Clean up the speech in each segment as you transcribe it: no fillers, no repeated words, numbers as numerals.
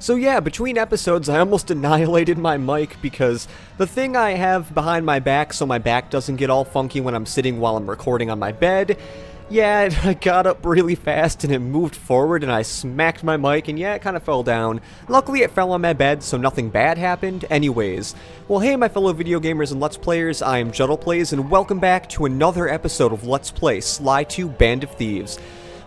So yeah, between episodes I almost annihilated my mic because the thing I have behind my back so my back doesn't get all funky when I'm sitting while I'm recording on my bed, yeah, I got up really fast and it moved forward and I smacked my mic and yeah, it kind of fell down. Luckily it fell on my bed so nothing bad happened. Anyways, well hey my fellow video gamers and Let's Players, I am Juddleplays and welcome back to another episode of Let's Play Sly 2 Band of Thieves.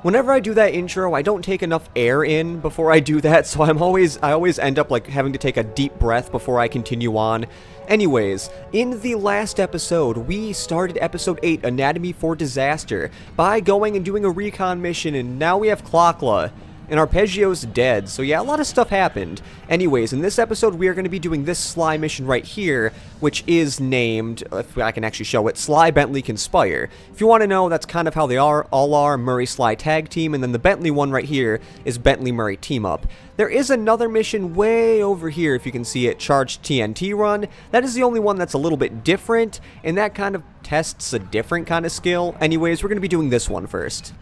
Whenever I do that intro, I don't take enough air in before I do that, so I always end up like having to take a deep breath before I continue on. Anyways, in the last episode, we started episode 8, Anatomy for Disaster, by going and doing a recon mission, and now we have Clockla. And Arpeggio's dead, so yeah, a lot of stuff happened. Anyways, in this episode, we are going to be doing this Sly mission right here, which is named, if I can actually show it, Sly Bentley Conspire. If you want to know, that's kind of how they all are, Murray Sly Tag Team, and then the Bentley one right here is Bentley Murray Team Up. There is another mission way over here, if you can see it, Charged TNT Run. That is the only one that's a little bit different, and that kind of tests a different kind of skill. Anyways, we're going to be doing this one first.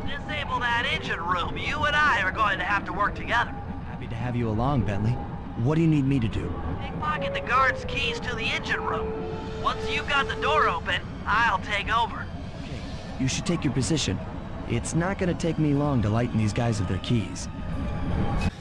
Disable that engine room. You and I are going to have to work together. Happy to have you along, Bentley. What do you need me to do? Pickpocket the guard's keys to the engine room. Once you've got the door open, I'll take over. Okay, you should take your position. It's not going to take me long to lighten these guys of their keys.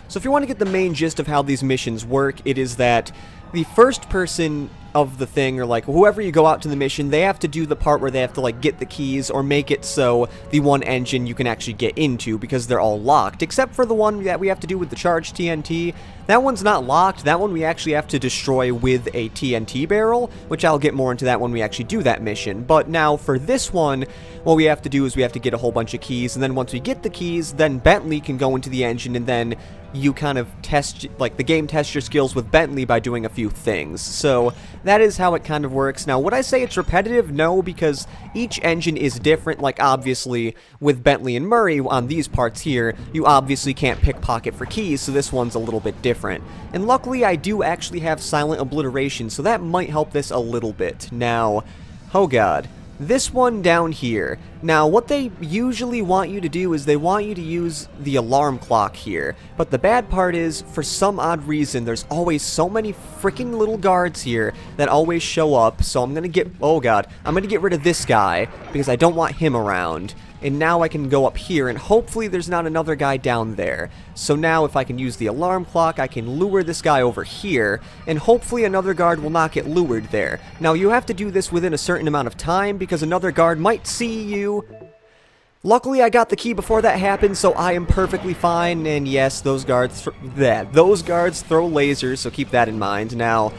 So if you want to get the main gist of how these missions work, it is that the first person of the thing, or like whoever you go out to the mission, they have to do the part where they have to like get the keys or make it so the one engine you can actually get into because they're all locked, except for the one that we have to do with the charged TNT. That one's not locked. That one we actually have to destroy with a TNT barrel, which I'll get more into that when we actually do that mission. But now for this one, what we have to do is we have to get a whole bunch of keys, and then once we get the keys, then Bentley can go into the engine, and then you kind of test, like the game tests your skills with Bentley by doing a few things. So that is how it kind of works. Now, would I say it's repetitive? No, because each engine is different. Like, obviously, with Bentley and Murray on these parts here, you obviously can't pickpocket for keys, so this one's a little bit different. And luckily, I do actually have silent obliteration, so that might help this a little bit. Now, oh god. This one down here. Now, what they usually want you to do is they want you to use the alarm clock here. But the bad part is, for some odd reason, there's always so many freaking little guards here that always show up. So I'm gonna get, oh god, I'm gonna get rid of this guy because I don't want him around. And now I can go up here, and hopefully there's not another guy down there. So now if I can use the alarm clock, I can lure this guy over here, and hopefully another guard will not get lured there. Now you have to do this within a certain amount of time, because another guard might see you. Luckily I got the key before that happened, so I am perfectly fine, and yes, those guards throw lasers, so keep that in mind. Now,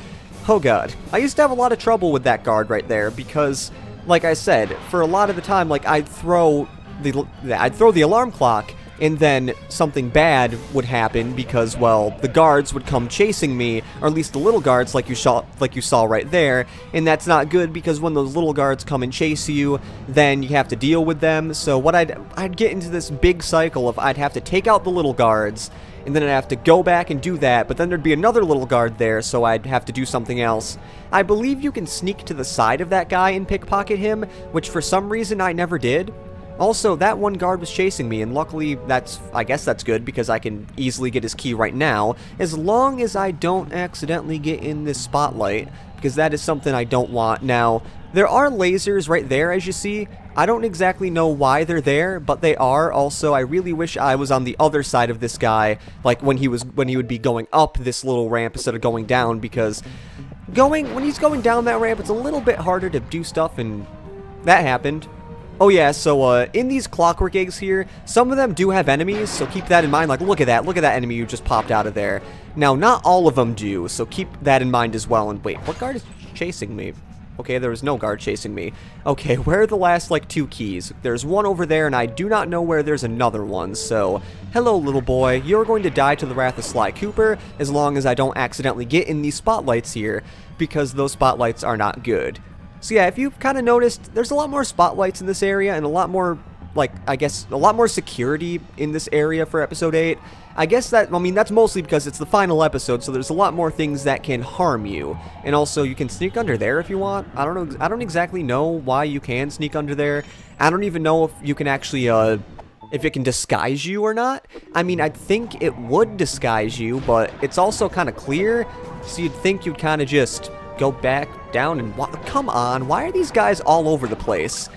oh god, I used to have a lot of trouble with that guard right there, because like I said, for a lot of the time, like I'd throw the alarm clock, and then something bad would happen because, well, the guards would come chasing me, or at least the little guards, like you saw right there, and that's not good because when those little guards come and chase you, then you have to deal with them. So what I'd get into this big cycle of I'd have to take out the little guards, and then I'd have to go back and do that, but then there'd be another little guard there, so I'd have to do something else. I believe you can sneak to the side of that guy and pickpocket him, which for some reason I never did. Also, that one guard was chasing me, and luckily I guess that's good because I can easily get his key right now, as long as I don't accidentally get in this spotlight, because that is something I don't want. Now, there are lasers right there, as you see. I don't exactly know why they're there, but they are. Also, I really wish I was on the other side of this guy, like when he would be going up this little ramp instead of going down, because when he's going down that ramp, it's a little bit harder to do stuff, and that happened. Oh yeah, so in these clockwork eggs here, some of them do have enemies, so keep that in mind. Like, look at that enemy who just popped out of there. Now, not all of them do, so keep that in mind as well. And wait, what guard is chasing me? Okay, there was no guard chasing me. Okay, where are the last, like, 2 keys? There's one over there, and I do not know where there's another one, so hello, little boy. You're going to die to the wrath of Sly Cooper, as long as I don't accidentally get in these spotlights here, because those spotlights are not good. So yeah, if you've kind of noticed, there's a lot more spotlights in this area, and a lot more, like, I guess, a lot more security in this area for episode 8. I guess that, I mean, that's mostly because it's the final episode, so there's a lot more things that can harm you. And also, you can sneak under there if you want. I don't exactly know why you can sneak under there. I don't even know if you can actually, if it can disguise you or not. I mean, I think it would disguise you, but it's also kind of clear, so you'd think you'd kind of just go back down and... Come on, why are these guys all over the place?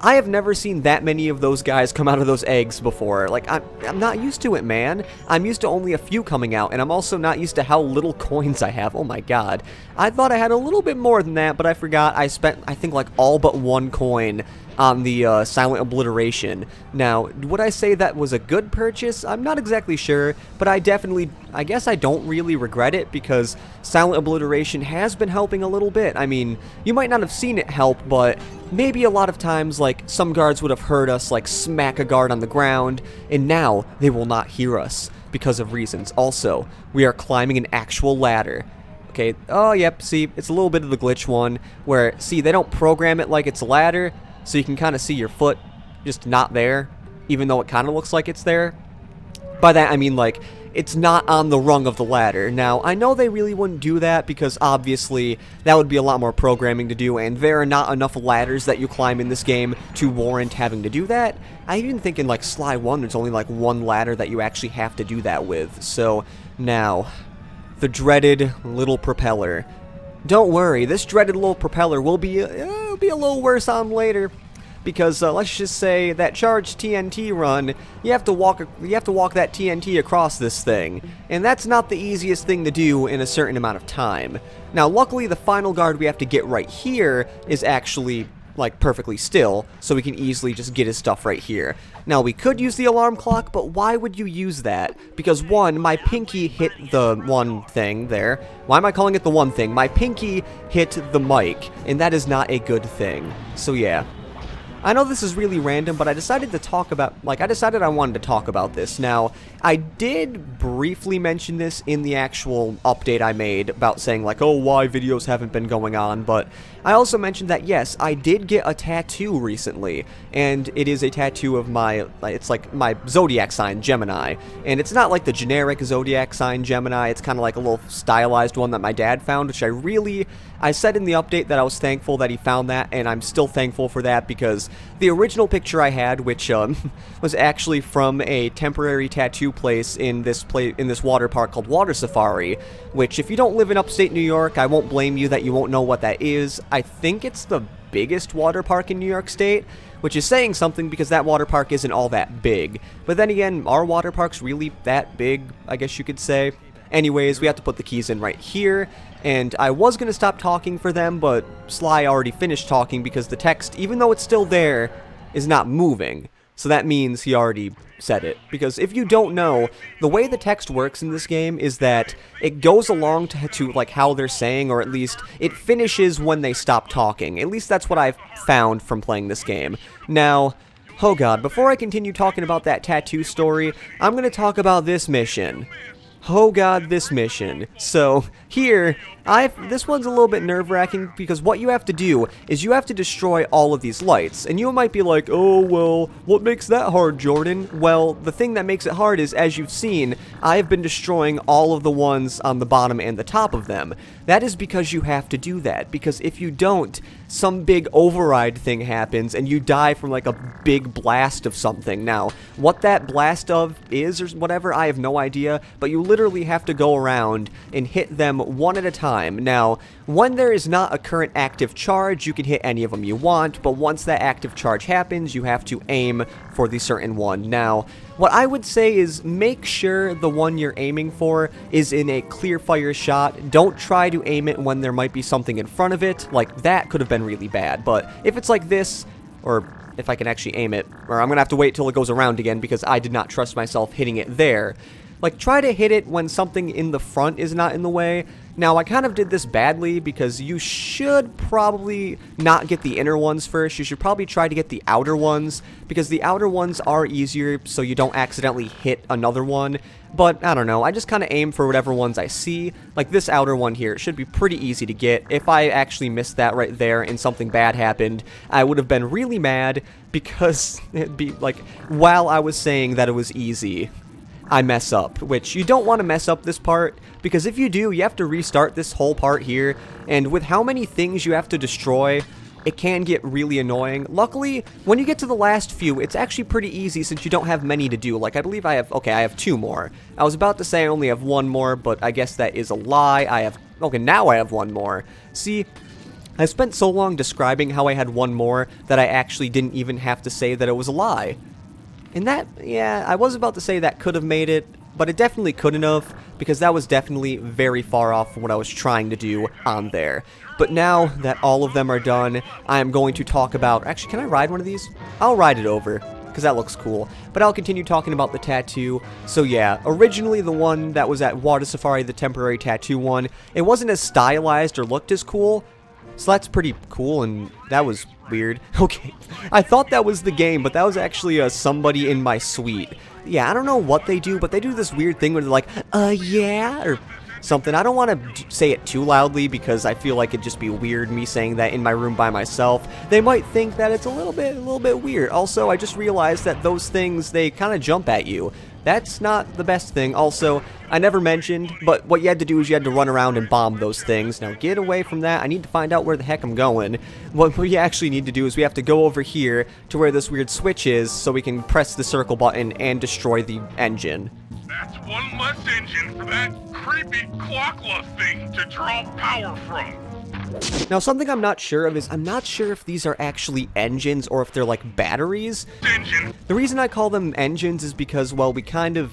I have never seen that many of those guys come out of those eggs before. Like, I'm not used to it, man. I'm used to only a few coming out, and I'm also not used to how little coins I have. Oh my god. I thought I had a little bit more than that, but I forgot I spent, I think, like, all but 1 coin on the silent obliteration. Now, would I say that was a good purchase? I'm not exactly sure, but I guess I don't really regret it, because silent obliteration has been helping a little bit. I mean, you might not have seen it help, but maybe a lot of times, like, some guards would have heard us, like, smack a guard on the ground, and now they will not hear us because of reasons. Also, we are climbing an actual ladder. Okay, oh, yep, see, it's a little bit of the glitch one, where, see, they don't program it like it's a ladder, so you can kind of see your foot just not there, even though it kind of looks like it's there. By that, I mean, like, it's not on the rung of the ladder. Now, I know they really wouldn't do that, because obviously that would be a lot more programming to do, and there are not enough ladders that you climb in this game to warrant having to do that. I even think in, like, Sly 1, there's only, like, 1 ladder that you actually have to do that with. So, now, the dreaded little propeller. Don't worry, this dreaded little propeller will be a little worse on later, because let's just say that charged TNT run, you have to walk that TNT across this thing, and that's not the easiest thing to do in a certain amount of time. Now, luckily, the final guard we have to get right here is actually, like, perfectly still, so we can easily just get his stuff right here. Now, we could use the alarm clock, but why would you use that? Because, one, my pinky hit the one thing there. Why am I calling it the one thing? My pinky hit the mic, and that is not a good thing. So, yeah. I know this is really random, but I decided to talk about, I wanted to talk about this. Now, I did briefly mention this in the actual update I made about saying, like, oh, why videos haven't been going on, but I also mentioned that, yes, I did get a tattoo recently, and it is a tattoo of it's like my zodiac sign, Gemini, and it's not like the generic zodiac sign, Gemini. It's kind of like a little stylized one that my dad found, which I said in the update that I was thankful that he found that, and I'm still thankful for that, because the original picture I had, which was actually from a temporary tattoo place in this water park called Water Safari, which, if you don't live in upstate New York, I won't blame you that you won't know what that is. I think it's the biggest water park in New York State, which is saying something, because that water park isn't all that big. But then again, are water parks really that big, I guess you could say? Anyways, we have to put the keys in right here, and I was going to stop talking for them, but Sly already finished talking, because the text, even though it's still there, is not moving. So that means he already said it. Because if you don't know, the way the text works in this game is that it goes along to like how they're saying, or at least it finishes when they stop talking. At least that's what I've found from playing this game. Now, oh god, before I continue talking about that tattoo story, I'm going to talk about this mission. Oh god, this mission. So, here, this one's a little bit nerve-wracking, because what you have to do is you have to destroy all of these lights. And you might be like, oh, well, what makes that hard, Jordan? Well, the thing that makes it hard is, as you've seen, I have been destroying all of the ones on the bottom and the top of them. That is because you have to do that, because if you don't, some big override thing happens, and you die from, like, a big blast of something. Now, what that blast of is, or whatever, I have no idea, but you literally have to go around and hit them one at a time. Now, when there is not a current active charge, you can hit any of them you want, but once that active charge happens, you have to aim for the certain one. Now, what I would say is make sure the one you're aiming for is in a clear fire shot. Don't try to aim it when there might be something in front of it. Like, that could have been really bad, but if it's like this, or if I can actually aim it, or I'm gonna have to wait till it goes around again, because I did not trust myself hitting it there. Like, try to hit it when something in the front is not in the way. Now, I kind of did this badly, because you should probably not get the inner ones first. You should probably try to get the outer ones, because the outer ones are easier, so you don't accidentally hit another one. But, I don't know, I just kind of aim for whatever ones I see. Like this outer one here, it should be pretty easy to get. If I actually missed that right there and something bad happened, I would have been really mad, because it'd be like, while I was saying that it was easy, I mess up, which you don't want to mess up this part, because if you do, you have to restart this whole part here, and with how many things you have to destroy, it can get really annoying. Luckily, when you get to the last few, it's actually pretty easy since you don't have many to do. Like, I believe I have 2 more. I was about to say I only have 1 more, but I guess that is a lie. Now I have 1 more. See, I spent so long describing how I had 1 more that I actually didn't even have to say that it was a lie. And that, yeah, I was about to say that could have made it, but it definitely couldn't have, because that was definitely very far off from what I was trying to do on there. But now that all of them are done, I am going to talk about... Actually, can I ride one of these? I'll ride it over, because that looks cool. But I'll continue talking about the tattoo. So yeah, originally the one that was at Water Safari, the temporary tattoo one, it wasn't as stylized or looked as cool. So that's pretty cool, and that was weird. Okay, I thought that was the game, but that was actually somebody in my suite. Yeah, I don't know what they do, but they do this weird thing where they're like, yeah, or something. I don't want to say it too loudly because I feel like it'd just be weird me saying that in my room by myself. They might think that it's a little bit weird. Also, I just realized that those things, they kind of jump at you. That's not the best thing. Also, I never mentioned, but what you had to do is you had to run around and bomb those things. Now get away from that. I need to find out where the heck I'm going. What we actually need to do is we have to go over here to where this weird switch is so we can press the circle button and destroy the engine. That's one less engine for that creepy clockla thing to draw power from. Now, something I'm not sure of is I'm not sure if these are actually engines or if they're like batteries. Engine. The reason I call them engines is because, well, we kind of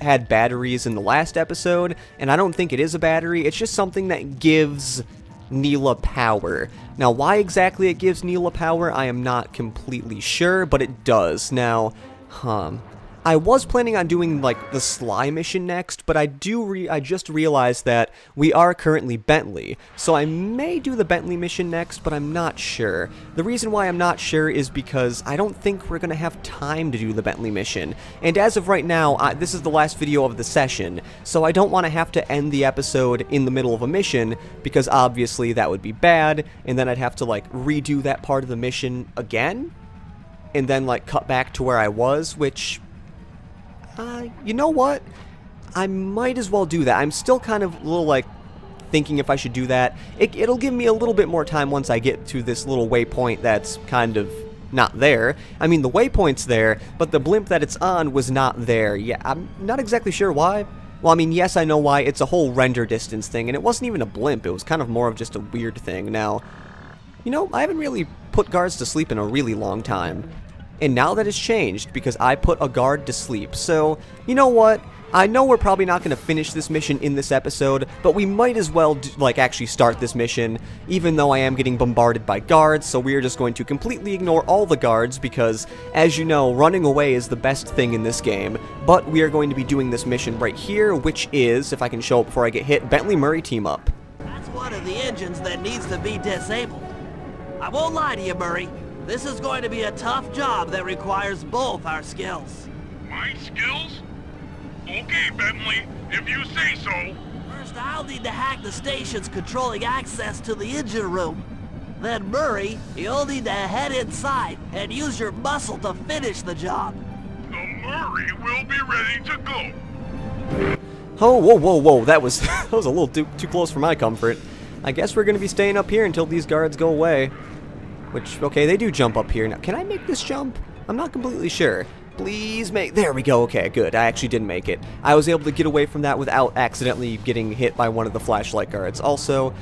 had batteries in the last episode, and I don't think it is a battery. It's just something that gives Neela power. Now, why exactly it gives Neela power, I am not completely sure, but it does. Now, I was planning on doing, like, the Sly mission next, but I just realized that we are currently Bentley, so I may do the Bentley mission next, but I'm not sure. The reason why I'm not sure is because I don't think we're gonna have time to do the Bentley mission, and as of right now, this is the last video of the session, so I don't want to have to end the episode in the middle of a mission, because obviously that would be bad, and then I'd have to, like, redo that part of the mission again, and then, like, cut back to where I was, which... you know what? I might as well do that. I'm still kind of a little, like, thinking if I should do that. It'll give me a little bit more time once I get to this little waypoint that's kind of not there. I mean, the waypoint's there, but the blimp that it's on was not there. Yeah, I'm not exactly sure why. Well, I mean, yes, I know why. It's a whole render distance thing, and it wasn't even a blimp. It was kind of more of just a weird thing. Now, you know, I haven't really put guards to sleep in a really long time. And now that has changed, because I put a guard to sleep. So, you know what? I know we're probably not going to finish this mission in this episode, but we might as well, actually start this mission, even though I am getting bombarded by guards, so we are just going to completely ignore all the guards, because, as you know, running away is the best thing in this game. But we are going to be doing this mission right here, which is, if I can show it before I get hit, Bentley Murray team up. That's one of the engines that needs to be disabled. I won't lie to you, Murray. This is going to be a tough job that requires both our skills. My skills? Okay, Bentley, if you say so. First, I'll need to hack the stations controlling access to the engine room. Then, Murray, you'll need to head inside and use your muscle to finish the job. The Murray will be ready to go. Oh, whoa, that was that was a little too close for my comfort. I guess we're going to be staying up here until these guards go away. Which, okay, they do jump up here. Now, can I make this jump? I'm not completely sure. Please make... There we go. Okay, good. I actually did make it. I was able to get away from that without accidentally getting hit by one of the flashlight guards. Also,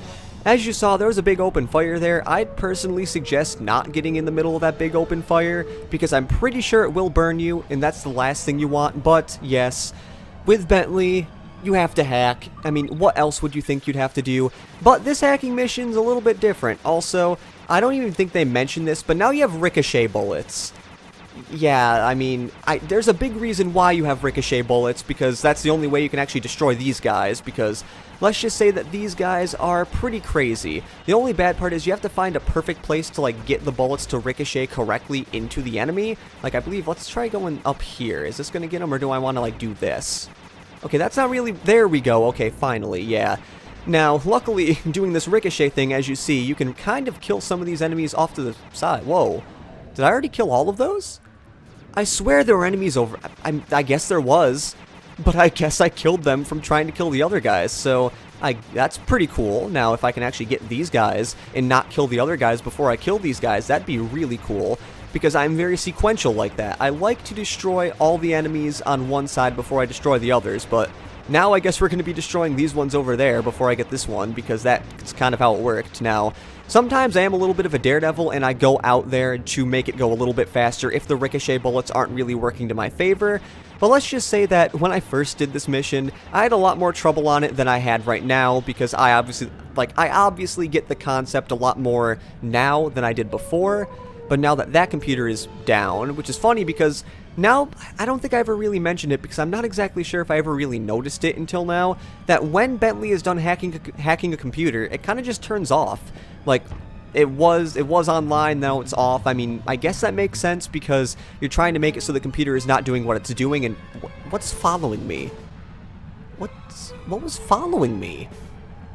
as you saw, there was a big open fire there. I'd personally suggest not getting in the middle of that big open fire, because I'm pretty sure it will burn you, and that's the last thing you want. But, yes, with Bentley... you have to hack. I mean, what else would you think you'd have to do? But this hacking mission's a little bit different. Also, I don't even think they mentioned this, but now you have ricochet bullets. Yeah, I mean, there's a big reason why you have ricochet bullets, because that's the only way you can actually destroy these guys, because let's just say that these guys are pretty crazy. The only bad part is you have to find a perfect place to, like, get the bullets to ricochet correctly into the enemy. Like, I believe, let's try going up here. Is this going to get them, or do I want to, like, do this? Okay, that's not really... There we go. Okay, finally, yeah. Now, luckily, doing this ricochet thing, as you see, you can kind of kill some of these enemies off to the side. Whoa. Did I already kill all of those? I swear there were enemies over... I guess there was. but I guess I killed them from trying to kill the other guys, so that's pretty cool. Now, if I can actually get these guys and not kill the other guys before I kill these guys, that'd be really cool, because I'm very sequential like that. I like to destroy all the enemies on one side before I destroy the others, but now I guess we're going to be destroying these ones over there before I get this one, because that's kind of how it worked. Now, sometimes I am a little bit of a daredevil, and I go out there to make it go a little bit faster if the ricochet bullets aren't really working to my favor. But let's just say that when I first did this mission, I had a lot more trouble on it than I had right now, because I obviously get the concept a lot more now than I did before. But now that computer is down, which is funny because now I don't think I ever really mentioned it, because I'm not exactly sure if I ever really noticed it until now, that when Bentley is done hacking a computer, it kind of just turns off. Like, it was online, now it's off. I mean, I guess that makes sense because you're trying to make it so the computer is not doing what it's doing. And what's following me? What was following me?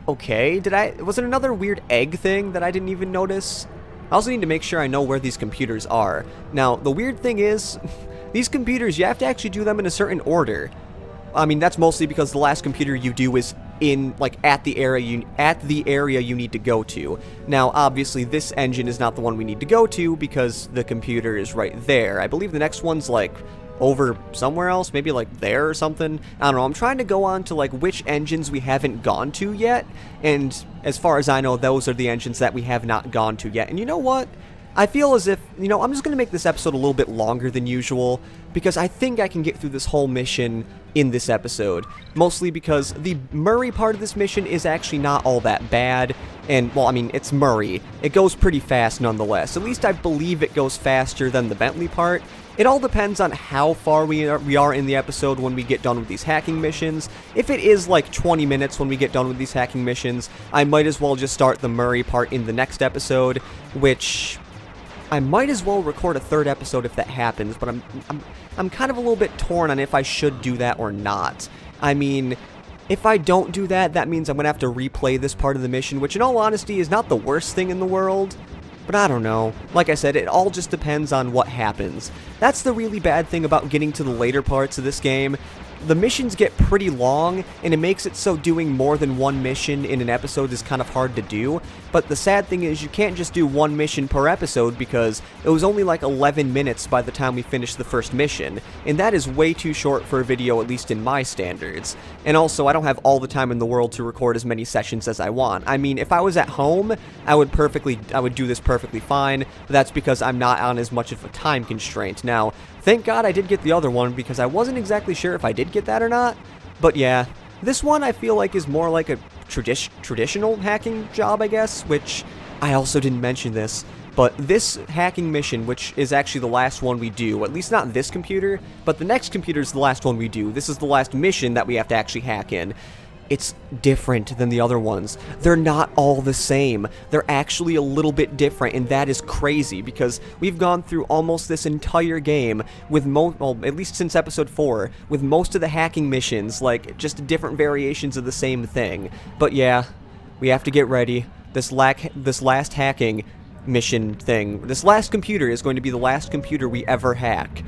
Okay, was it another weird egg thing that I didn't even notice? I also need to make sure I know where these computers are. Now, the weird thing is, these computers, you have to actually do them in a certain order. I mean, that's mostly because the last computer you do is in, like, at the area you need to go to. Now, obviously, this engine is not the one we need to go to because the computer is right there. I believe the next one's, like, over somewhere else, maybe like there or something. I don't know. I'm trying to go on to like which engines we haven't gone to yet, and as far as I know, those are the engines that we have not gone to yet. And you know what? I feel as if, you know, I'm just going to make this episode a little bit longer than usual, because I think I can get through this whole mission in this episode. Mostly because the Murray part of this mission is actually not all that bad. And, well, I mean, it's Murray. It goes pretty fast nonetheless. At least I believe it goes faster than the Bentley part. It all depends on how far we are in the episode when we get done with these hacking missions. If it is like 20 minutes when we get done with these hacking missions, I might as well just start the Murray part in the next episode, which I might as well record a third episode if that happens, but I'm kind of a little bit torn on if I should do that or not. I mean, if I don't do that, that means I'm going to have to replay this part of the mission, which in all honesty is not the worst thing in the world. But I don't know. Like I said, it all just depends on what happens. That's the really bad thing about getting to the later parts of this game. The missions get pretty long, and it makes it so doing more than one mission in an episode is kind of hard to do. But the sad thing is you can't just do one mission per episode, because it was only like 11 minutes by the time we finished the first mission, and that is way too short for a video, at least in my standards. And also, I don't have all the time in the world to record as many sessions as I want. I mean, if I was at home, I would do this perfectly fine, but that's because I'm not on as much of a time constraint. Now, thank God I did get the other one, because I wasn't exactly sure if I did get that or not. But yeah, this one I feel like is more like a traditional hacking job, I guess, which I also didn't mention this. But this hacking mission, which is actually the last one we do, at least not this computer, but the next computer is the last one we do. This is the last mission that we have to actually hack in. It's different than the other ones. They're not all the same. They're actually a little bit different, and that is crazy, because we've gone through almost this entire game with well, at least since episode 4, with most of the hacking missions, like, just different variations of the same thing. But yeah, we have to get ready. This last hacking mission thing, this last computer is going to be the last computer we ever hack.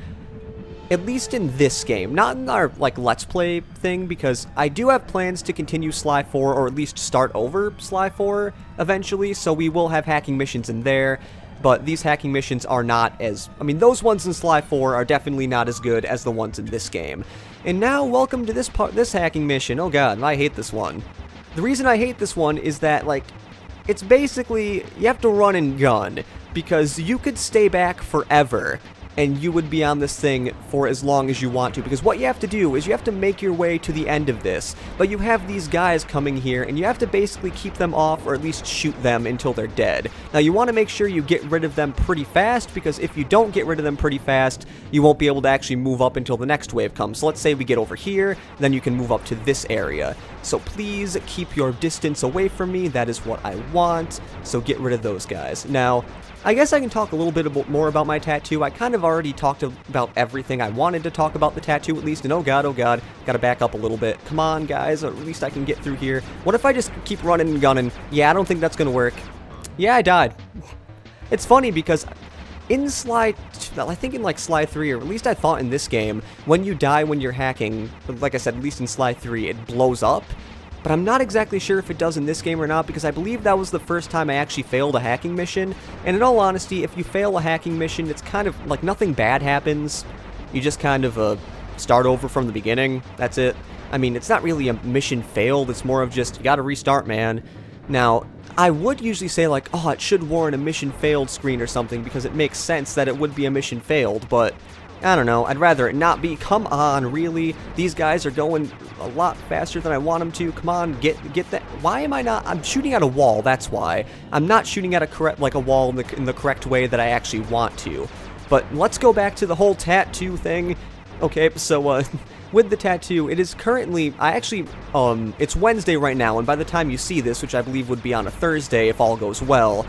At least in this game, not in our, like, Let's Play thing, because I do have plans to continue Sly 4, or at least start over Sly 4 eventually, so we will have hacking missions in there, but these hacking missions are not as, I mean, those ones in Sly 4 are definitely not as good as the ones in this game. And now, welcome to this hacking mission. Oh god, I hate this one. The reason I hate this one is that, like, it's basically, you have to run and gun, because you could stay back forever, and you would be on this thing for as long as you want to, because what you have to do is you have to make your way to the end of this, but you have these guys coming here, and you have to basically keep them off, or at least shoot them until they're dead. Now, you want to make sure you get rid of them pretty fast, because if you don't get rid of them pretty fast, you won't be able to actually move up until the next wave comes. So let's say we get over here, then you can move up to this area. So please keep your distance away from me. That is what I want, so get rid of those guys. Now, I guess I can talk a little bit more about my tattoo. I kind of already talked about everything I wanted to talk about the tattoo, at least, and oh god, gotta back up a little bit. Come on, guys, or at least I can get through here. What if I just keep running and gunning? Yeah, I don't think that's gonna work. Yeah, I died. It's funny because in Sly, I think in like Sly 3, or at least I thought in this game, when you die when you're hacking, like I said, at least in Sly 3, it blows up. But I'm not exactly sure if it does in this game or not, because I believe that was the first time I actually failed a hacking mission. And in all honesty, if you fail a hacking mission, it's kind of like nothing bad happens. You just kind of start over from the beginning. That's it. I mean, it's not really a mission failed. It's more of just, you gotta restart, man. Now, I would usually say like, oh, it should warrant a mission failed screen or something, because it makes sense that it would be a mission failed, but I don't know, I'd rather it not be. Come on, really? These guys are going a lot faster than I want them to. Come on, get that. Why am I not? I'm shooting at a wall, that's why. I'm not shooting at a wall in the correct way that I actually want to. But let's go back to the whole tattoo thing. Okay, so, with the tattoo, it is currently, it's Wednesday right now, and by the time you see this, which I believe would be on a Thursday if all goes well.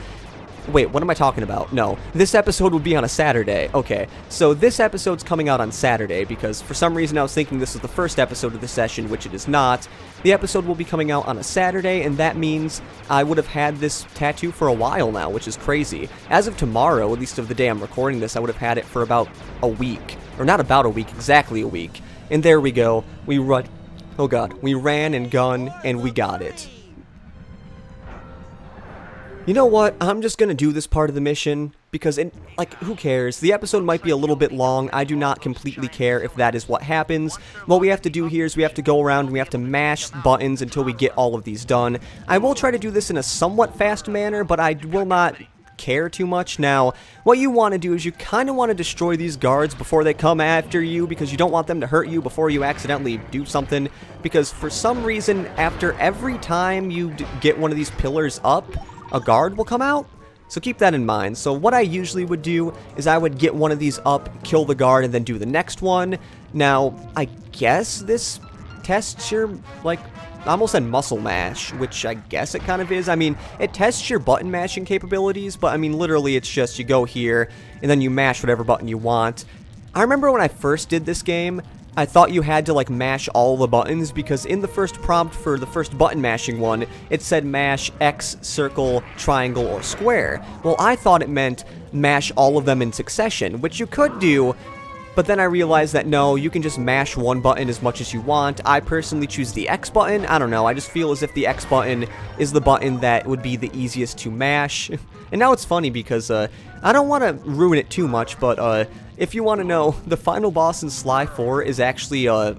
Wait, what am I talking about? No, this episode would be on a Saturday. Okay, so this episode's coming out on Saturday, because for some reason I was thinking this was the first episode of the session, which it is not. The episode will be coming out on a Saturday, and that means I would have had this tattoo for a while now, which is crazy. As of tomorrow, at least of the day I'm recording this, I would have had it for about a week. Or not about a week, exactly a week. And there we go. We ran and gun, and we got it. You know what? I'm just gonna do this part of the mission, because, who cares? The episode might be a little bit long. I do not completely care if that is what happens. What we have to do here is we have to go around and we have to mash buttons until we get all of these done. I will try to do this in a somewhat fast manner, but I will not care too much. Now, what you want to do is you kind of want to destroy these guards before they come after you, because you don't want them to hurt you before you accidentally do something, because for some reason, after every time you get one of these pillars up, a guard will come out. So keep that in mind. So what I usually would do is I would get one of these up, kill the guard, and then do the next one. Now, I guess this tests your, I almost said muscle mash, which I guess it kind of is. I mean, it tests your button mashing capabilities, but I mean, literally it's just you go here, and then you mash whatever button you want. I remember when I first did this game, I thought you had to mash all the buttons, because in the first prompt for the first button mashing one, it said mash X, circle, triangle, or square. Well, I thought it meant mash all of them in succession, which you could do, but then I realized that no, you can just mash one button as much as you want. I personally choose the X button. I don't know, I just feel as if the X button is the button that would be the easiest to mash. And now it's funny because, I don't want to ruin it too much, but, if you want to know, the final boss in Sly 4 is actually, I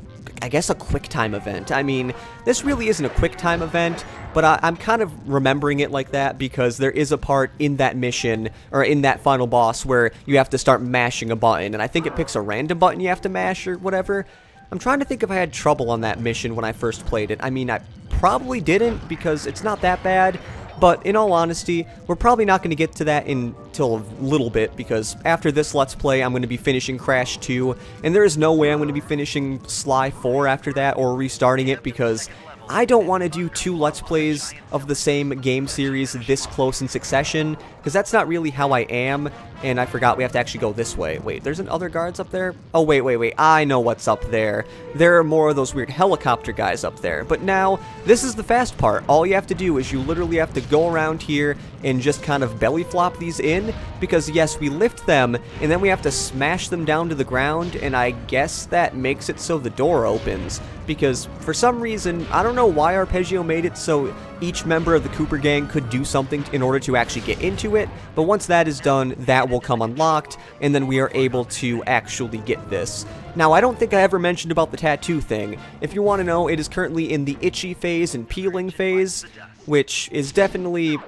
guess a QuickTime event. I mean, this really isn't a QuickTime event, but I'm kind of remembering it like that because there is a part in that mission, or in that final boss, where you have to start mashing a button, and I think it picks a random button you have to mash or whatever. I'm trying to think if I had trouble on that mission when I first played it. I mean, I probably didn't, because it's not that bad. But in all honesty, we're probably not going to get to that until a little bit, because after this Let's Play, I'm going to be finishing Crash 2, and there is no way I'm going to be finishing Sly 4 after that, or restarting it, because I don't want to do 2 Let's Plays of the same game series this close in succession, because that's not really how I am. And I forgot we have to actually go this way. Wait, there's other guards up there? Oh, wait, I know what's up there. There are more of those weird helicopter guys up there. But now, this is the fast part. All you have to do is you literally have to go around here and just kind of belly flop these in, because yes, we lift them, and then we have to smash them down to the ground, and I guess that makes it so the door opens. Because for some reason, I don't know why Arpeggio made it so each member of the Cooper gang could do something in order to actually get into it, but once that is done, that will come unlocked, and then we are able to actually get this. Now, I don't think I ever mentioned about the tattoo thing. If you want to know, it is currently in the itchy phase and peeling phase, which is definitely,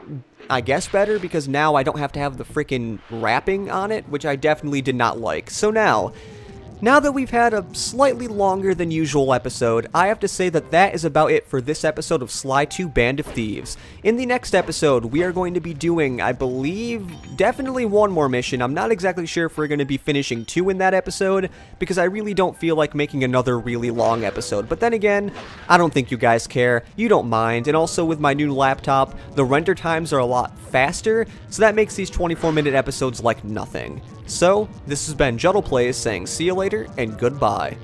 I guess, better, because now I don't have to have the frickin' wrapping on it, which I definitely did not like. So now that we've had a slightly longer than usual episode, I have to say that that is about it for this episode of Sly 2 Band of Thieves. In the next episode, we are going to be doing, I believe, definitely one more mission. I'm not exactly sure if we're going to be finishing 2 in that episode, because I really don't feel like making another really long episode. But then again, I don't think you guys care. You don't mind. And also with my new laptop, the render times are a lot faster, so that makes these 24-minute episodes like nothing. So, this has been Juddle Plays saying see you later and goodbye.